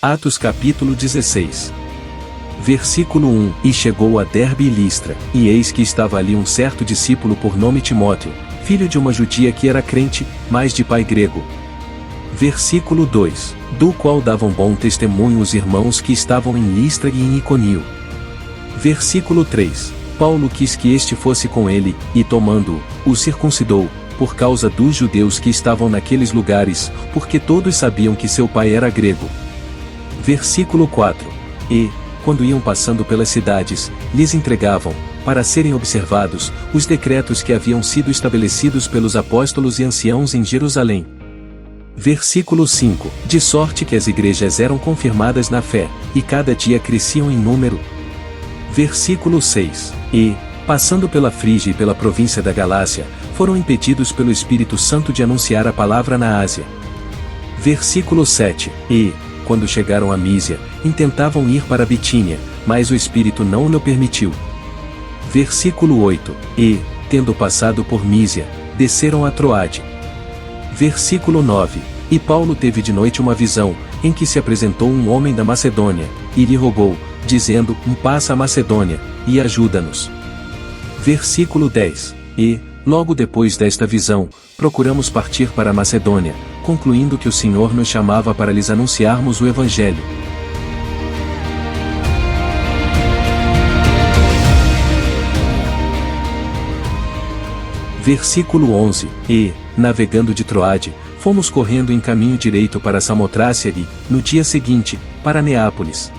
Atos capítulo 16. Versículo 1. E chegou a Derbe e Listra, e eis que estava ali um certo discípulo por nome Timóteo, filho de uma judia que era crente, mas de pai grego. Versículo 2. Do qual davam bom testemunho os irmãos que estavam em Listra e em Iconio. Versículo 3. Paulo quis que este fosse com ele, e tomando-o, o circuncidou, por causa dos judeus que estavam naqueles lugares, porque todos sabiam que seu pai era grego. Versículo 4. E, quando iam passando pelas cidades, lhes entregavam, para serem observados, os decretos que haviam sido estabelecidos pelos apóstolos e anciãos em Jerusalém. Versículo 5. De sorte que as igrejas eram confirmadas na fé, e cada dia cresciam em número. Versículo 6. E, passando pela Frígia e pela província da Galácia, foram impedidos pelo Espírito Santo de anunciar a palavra na Ásia. Versículo 7. E, quando chegaram a Mísia, intentavam ir para Bitínia, mas o Espírito não lhe permitiu. Versículo 8. E, tendo passado por Mísia, desceram a Troade. Versículo 9. E Paulo teve de noite uma visão, em que se apresentou um homem da Macedônia, e lhe rogou, dizendo, passa a Macedônia, e ajuda-nos. Versículo 10. E, logo depois desta visão, procuramos partir para a Macedônia, concluindo que o Senhor nos chamava para lhes anunciarmos o Evangelho. Versículo 11. E, navegando de Troade, fomos correndo em caminho direito para Samotrácia e, no dia seguinte, para Neápolis.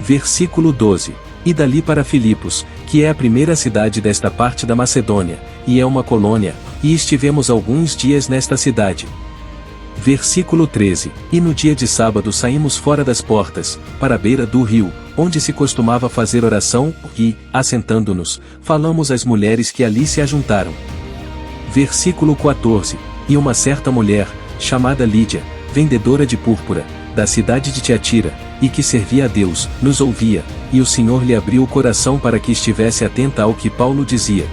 Versículo 12. E dali para Filipos, que é a primeira cidade desta parte da Macedônia, e é uma colônia, e estivemos alguns dias nesta cidade. Versículo 13. E no dia de sábado saímos fora das portas, para a beira do rio, onde se costumava fazer oração, e, assentando-nos, falamos às mulheres que ali se ajuntaram. Versículo 14. E uma certa mulher, chamada Lídia, vendedora de púrpura, da cidade de Tiatira, e que servia a Deus, nos ouvia, e o Senhor lhe abriu o coração para que estivesse atenta ao que Paulo dizia.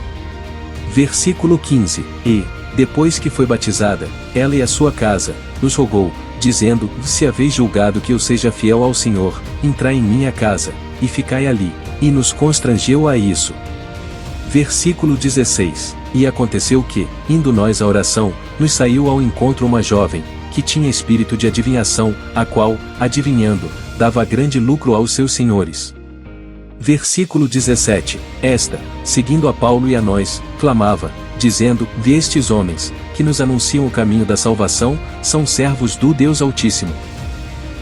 Versículo 15. E, depois que foi batizada, ela e a sua casa, nos rogou, dizendo, se haveis julgado que eu seja fiel ao Senhor, entrai em minha casa, e ficai ali, e nos constrangeu a isso. Versículo 16. E aconteceu que, indo nós à oração, nos saiu ao encontro uma jovem, que tinha espírito de adivinhação, a qual, adivinhando, dava grande lucro aos seus senhores. Versículo 17. Esta, seguindo a Paulo e a nós, clamava, dizendo, estes homens, que nos anunciam o caminho da salvação, são servos do Deus Altíssimo.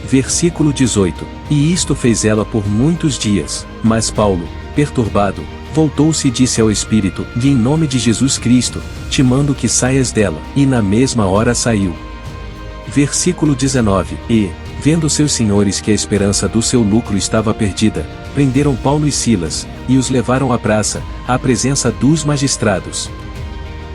Versículo 18. E isto fez ela por muitos dias, mas Paulo, perturbado, voltou-se e disse ao Espírito, em nome de Jesus Cristo, te mando que saias dela, e na mesma hora saiu. Versículo 19. E, vendo seus senhores que a esperança do seu lucro estava perdida, prenderam Paulo e Silas, e os levaram à praça, à presença dos magistrados.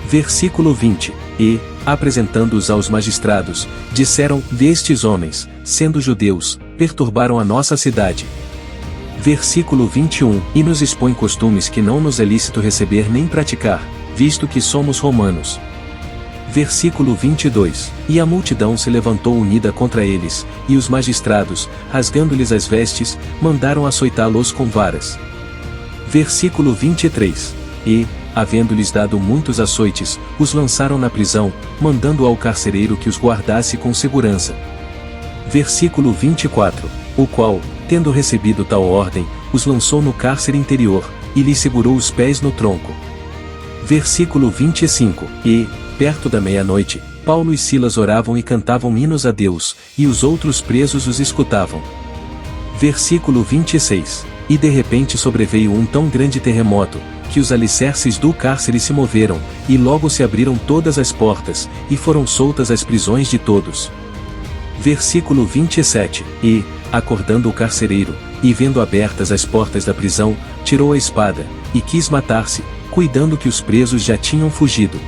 Versículo 20. E, apresentando-os aos magistrados, disseram, estes homens, sendo judeus, perturbaram a nossa cidade. Versículo 21. E nos expõe costumes que não nos é lícito receber nem praticar, visto que somos romanos. Versículo 22. E a multidão se levantou unida contra eles, e os magistrados, rasgando-lhes as vestes, mandaram açoitá-los com varas. Versículo 23. E, havendo-lhes dado muitos açoites, os lançaram na prisão, mandando ao carcereiro que os guardasse com segurança. Versículo 24. O qual, tendo recebido tal ordem, os lançou no cárcere interior, e lhes segurou os pés no tronco. Versículo 25. E, perto da meia-noite, Paulo e Silas oravam e cantavam hinos a Deus, e os outros presos os escutavam. Versículo 26. E de repente sobreveio um tão grande terremoto, que os alicerces do cárcere se moveram, e logo se abriram todas as portas, e foram soltas as prisões de todos. Versículo 27. E, acordando o carcereiro, e vendo abertas as portas da prisão, tirou a espada, e quis matar-se, cuidando que os presos já tinham fugido.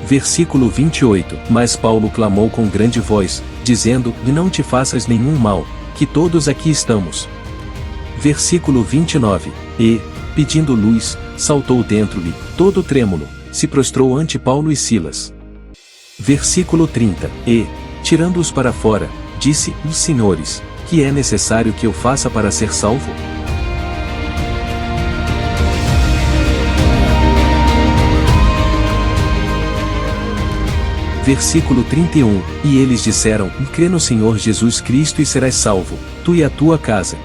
Versículo 28. Mas Paulo clamou com grande voz, dizendo, não te faças nenhum mal, que todos aqui estamos. Versículo 29. E, pedindo luz, saltou dentro-lhe, todo trêmulo, se prostrou ante Paulo e Silas. Versículo 30. E, tirando-os para fora, disse, senhores, que é necessário que eu faça para ser salvo? Versículo 31, e eles disseram, crê no Senhor Jesus Cristo e serás salvo, tu e a tua casa.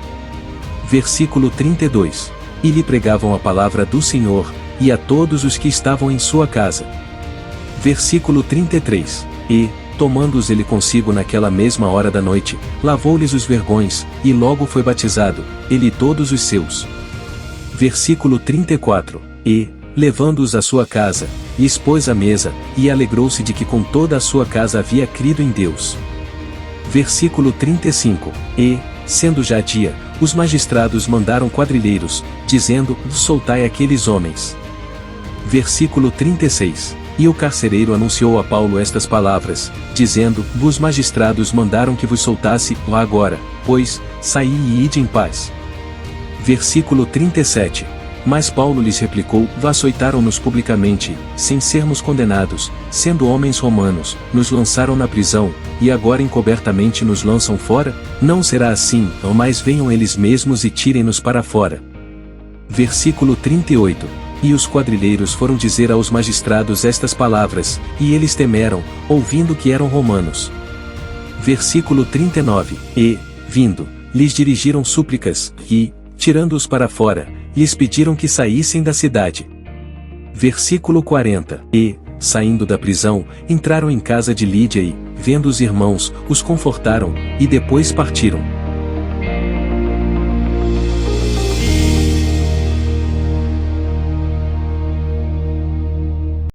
Versículo 32, e lhe pregavam a palavra do Senhor, e a todos os que estavam em sua casa. Versículo 33, e, tomando-os ele consigo naquela mesma hora da noite, lavou-lhes os vergões, e logo foi batizado, ele e todos os seus. Versículo 34, e, levando-os à sua casa, lhes pôs a mesa, e alegrou-se de que com toda a sua casa havia crido em Deus. Versículo 35, e, sendo já dia, os magistrados mandaram quadrilheiros, dizendo, soltai aqueles homens. Versículo 36, e o carcereiro anunciou a Paulo estas palavras, dizendo, os magistrados mandaram que vos soltasse, agora, pois, saí e ide em paz. Versículo 37, mas Paulo lhes replicou, açoitaram-nos publicamente, sem sermos condenados, sendo homens romanos, nos lançaram na prisão, e agora encobertamente nos lançam fora? Não será assim, mas venham eles mesmos e tirem-nos para fora. Versículo 38, e os quadrilheiros foram dizer aos magistrados estas palavras, e eles temeram, ouvindo que eram romanos. Versículo 39, e, vindo, lhes dirigiram súplicas, e, tirando-os para fora, lhes pediram que saíssem da cidade. Versículo 40, e, saindo da prisão, entraram em casa de Lídia e, vendo os irmãos, os confortaram, e depois partiram.